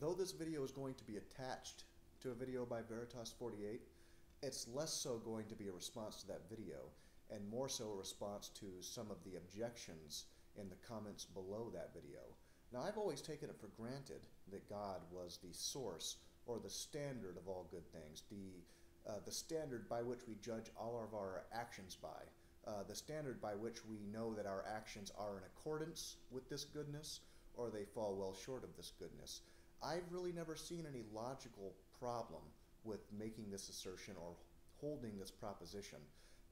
Though this video is going to be attached to a video by Veritas48, it's less so going to be a response to that video and more so a response to some of the objections in the comments below that video. Now, I've always taken it for granted that God was the source or the standard of all good things, the standard by which we judge all of our actions by, the standard by which we know that our actions are in accordance with this goodness or they fall well short of this goodness. I've really never seen any logical problem with making this assertion or holding this proposition.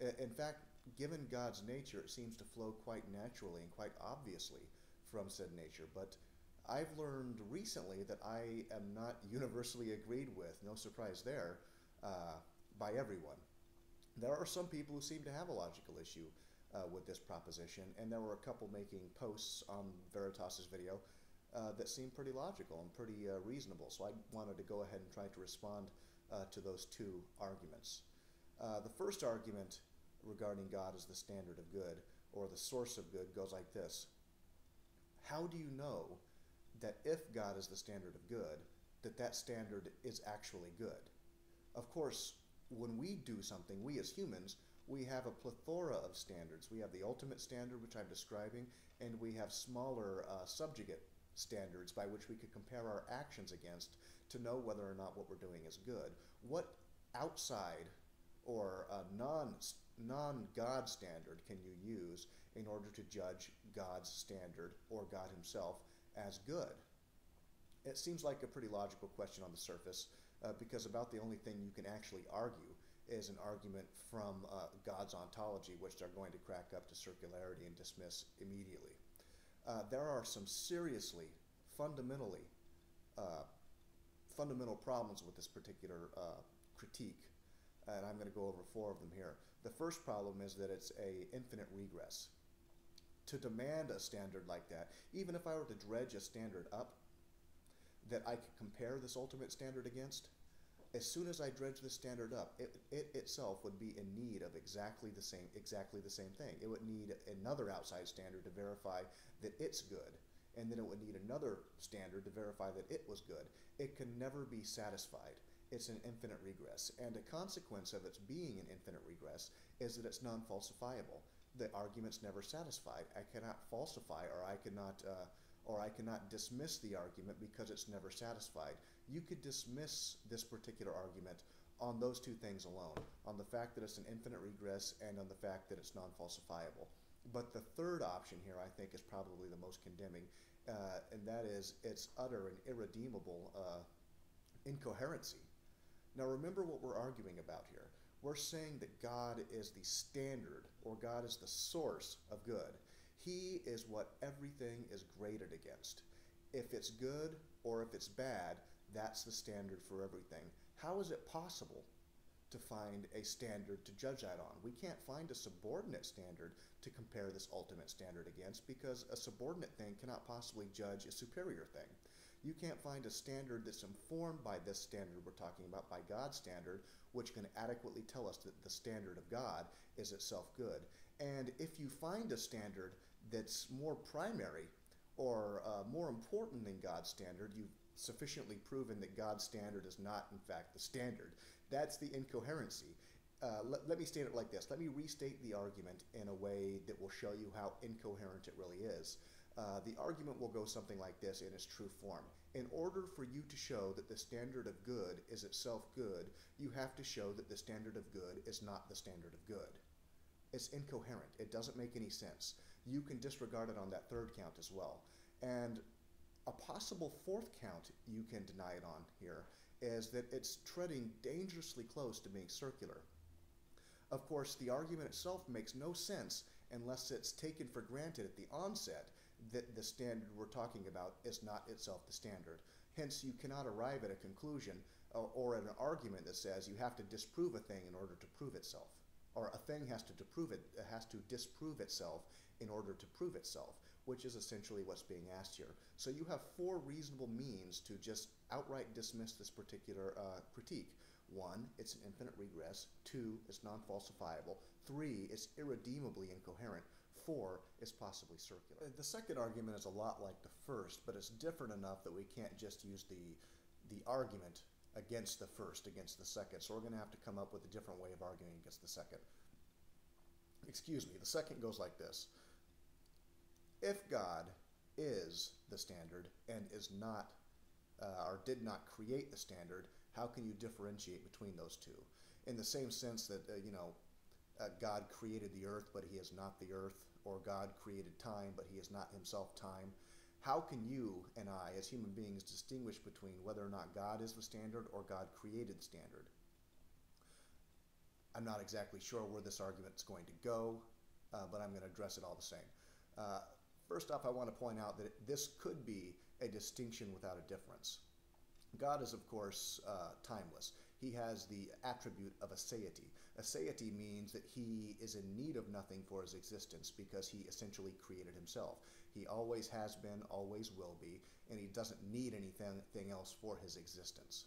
In fact, given God's nature, it seems to flow quite naturally and quite obviously from said nature. But I've learned recently that I am not universally agreed with, no surprise there, by everyone. There are some people who seem to have a logical issue with this proposition, and there were a couple making posts on Veritas's video that seemed pretty logical and pretty reasonable. So I wanted to go ahead and try to respond to those two arguments. The first argument regarding God as the standard of good or the source of good goes like this. How do you know that if God is the standard of good, that that standard is actually good? Of course, when we do something, we as humans, we have a plethora of standards. We have the ultimate standard, which I'm describing, and we have smaller subjugate standards by which we could compare our actions against to know whether or not what we're doing is good. What outside or non-God standard can you use in order to judge God's standard or God himself as good? It seems like a pretty logical question on the surface because about the only thing you can actually argue is an argument from God's ontology, which they're going to crack up to circularity and dismiss immediately. There are some seriously, fundamental problems with this particular critique, and I'm going to go over 4 of them here. The first problem is that it's an infinite regress. To demand a standard like that, even if I were to dredge a standard up that I could compare this ultimate standard against, as soon as I dredge this standard up, it itself would be in need of exactly the same thing. It would need another outside standard to verify that it's good, and then it would need another standard to verify that it was good. It can never be satisfied. It's an infinite regress, and a consequence of its being an infinite regress is that it's non-falsifiable. The argument's never satisfied. I cannot falsify, or I cannot dismiss the argument because it's never satisfied. You could dismiss this particular argument on those 2 things alone, on the fact that it's an infinite regress and on the fact that it's non-falsifiable. But the third option here, I think, is probably the most condemning, and that is its utter and irredeemable incoherency. Now remember what we're arguing about here. We're saying that God is the standard, or God is the source of good. He is what everything is graded against. If it's good or if it's bad, that's the standard for everything. How is it possible to find a standard to judge that on? We can't find a subordinate standard to compare this ultimate standard against because a subordinate thing cannot possibly judge a superior thing. You can't find a standard that's informed by this standard we're talking about, by God's standard, which can adequately tell us that the standard of God is itself good. And if you find a standard that's more primary or more important than God's standard, you've sufficiently proven that God's standard is not, in fact, the standard. That's the incoherency. Let me state it like this. Let me restate the argument in a way that will show you how incoherent it really is. The argument will go something like this in its true form. In order for you to show that the standard of good is itself good, you have to show that the standard of good is not the standard of good. It's incoherent. It doesn't make any sense. You can disregard it on that 3rd count as well. And a possible 4th count you can deny it on here is that it's treading dangerously close to being circular. Of course, the argument itself makes no sense unless it's taken for granted at the onset that the standard we're talking about is not itself the standard. Hence, you cannot arrive at a conclusion or at an argument that says you have to disprove a thing in order to prove itself, or a thing has to disprove itself in order to prove itself, which is essentially what's being asked here. So you have 4 reasonable means to just outright dismiss this particular critique. 1, it's an infinite regress. 2, it's non-falsifiable. 3, it's irredeemably incoherent. 4 is possibly circular. The second argument is a lot like the first, but it's different enough that we can't just use the argument against the first, against the second. So we're going to have to come up with a different way of arguing against the second. Excuse me, the second goes like this. If God is the standard and is not, or did not create the standard, how can you differentiate between those two? In the same sense that, God created the earth, but he is not the earth, or God created time, but he is not himself time. How can you and I, as human beings, distinguish between whether or not God is the standard or God created the standard? I'm not exactly sure where this argument is going to go, but I'm going to address it all the same. First off, I want to point out that this could be a distinction without a difference. God is, of course, timeless. He has the attribute of aseity. Aseity means that he is in need of nothing for his existence because he essentially created himself. He always has been, always will be, and he doesn't need anything else for his existence.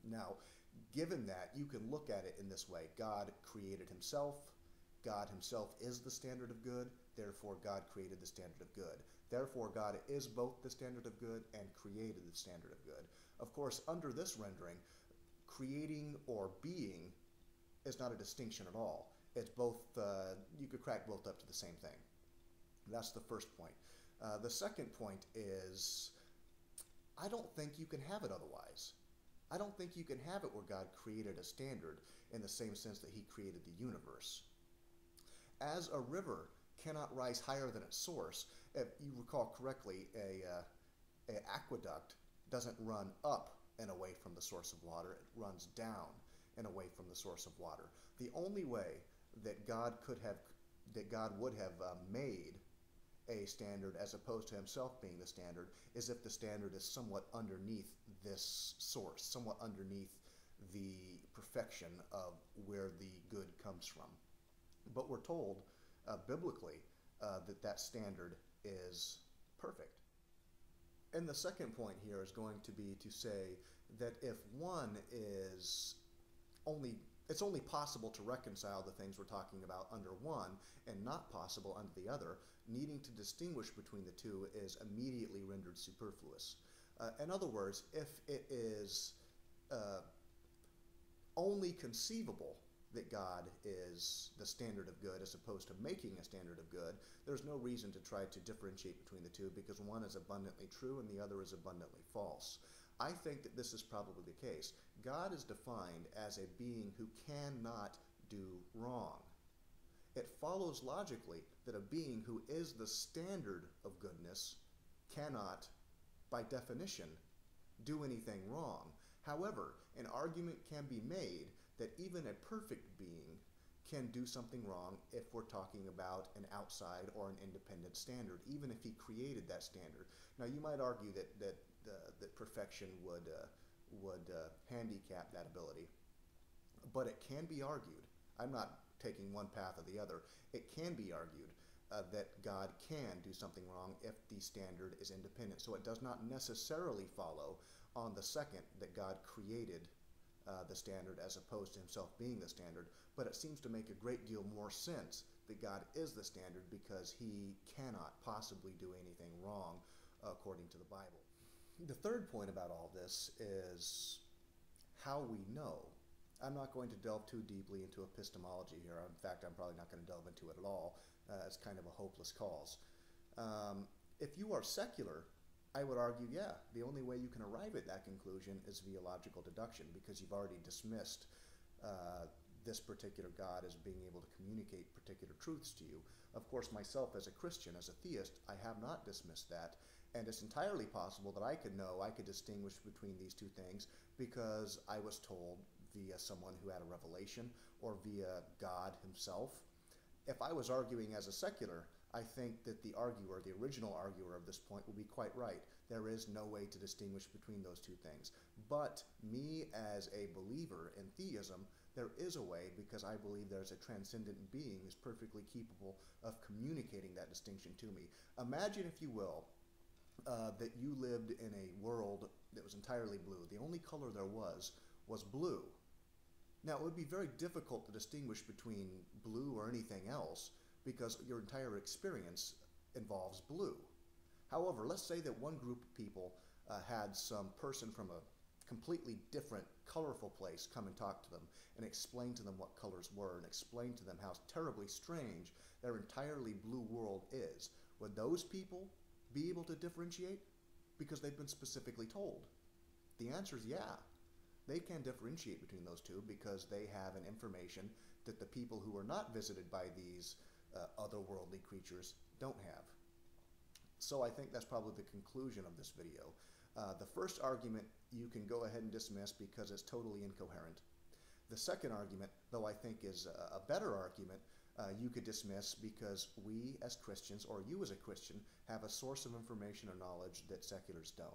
Now, given that, you can look at it in this way. God created himself. God himself is the standard of good. Therefore, God created the standard of good. Therefore, God is both the standard of good and created the standard of good. Of course, under this rendering, creating or being is not a distinction at all. It's both, you could crack both up to the same thing. That's the first point. The second point is, I don't think you can have it otherwise. I don't think you can have it where God created a standard in the same sense that he created the universe. As a river cannot rise higher than its source, if you recall correctly, an aqueduct doesn't run up and away from the source of water, it runs down and away from the source of water. The only way that God would have made a standard as opposed to himself being the standard is if the standard is somewhat underneath this source, somewhat underneath the perfection of where the good comes from. But we're told biblically that standard is perfect. And the second point here is going to be to say that if one is it's only possible to reconcile the things we're talking about under one and not possible under the other, needing to distinguish between the two is immediately rendered superfluous. In other words, if it is only conceivable that God is the standard of good as opposed to making a standard of good, there's no reason to try to differentiate between the two because one is abundantly true and the other is abundantly false. I think that this is probably the case. God is defined as a being who cannot do wrong. It follows logically that a being who is the standard of goodness cannot, by definition, do anything wrong. However, an argument can be made that even a perfect being can do something wrong if we're talking about an outside or an independent standard, even if he created that standard. Now, you might argue that perfection would handicap that ability, but it can be argued. I'm not taking one path or the other. It can be argued that God can do something wrong if the standard is independent. So it does not necessarily follow on the second that God created the standard as opposed to himself being the standard, but it seems to make a great deal more sense that God is the standard because he cannot possibly do anything wrong according to the Bible. The third point about all this is how we know. I'm not going to delve too deeply into epistemology here. In fact, I'm probably not going to delve into it at all. It's kind of a hopeless cause. If you are secular, I would argue, yeah, the only way you can arrive at that conclusion is via logical deduction because you've already dismissed this particular God as being able to communicate particular truths to you. Of course, myself as a Christian, as a theist, I have not dismissed that, and it's entirely possible that I could distinguish between these two things because I was told via someone who had a revelation or via God himself. If I was arguing as a secular, I think that the original arguer of this point will be quite right. There is no way to distinguish between those two things. But me as a believer in theism, there is a way because I believe there's a transcendent being who's perfectly capable of communicating that distinction to me. Imagine, if you will, that you lived in a world that was entirely blue. The only color there was blue. Now, it would be very difficult to distinguish between blue or anything else, because your entire experience involves blue. However, let's say that one group of people had some person from a completely different, colorful place come and talk to them and explain to them what colors were and explain to them how terribly strange their entirely blue world is. Would those people be able to differentiate? Because they've been specifically told. The answer is yeah. They can differentiate between those two because they have an information that the people who are not visited by these otherworldly creatures don't have. So I think that's probably the conclusion of this video. The first argument you can go ahead and dismiss because it's totally incoherent. The second argument, though I think is a better argument, you could dismiss because we as Christians, or you as a Christian, have a source of information or knowledge that seculars don't.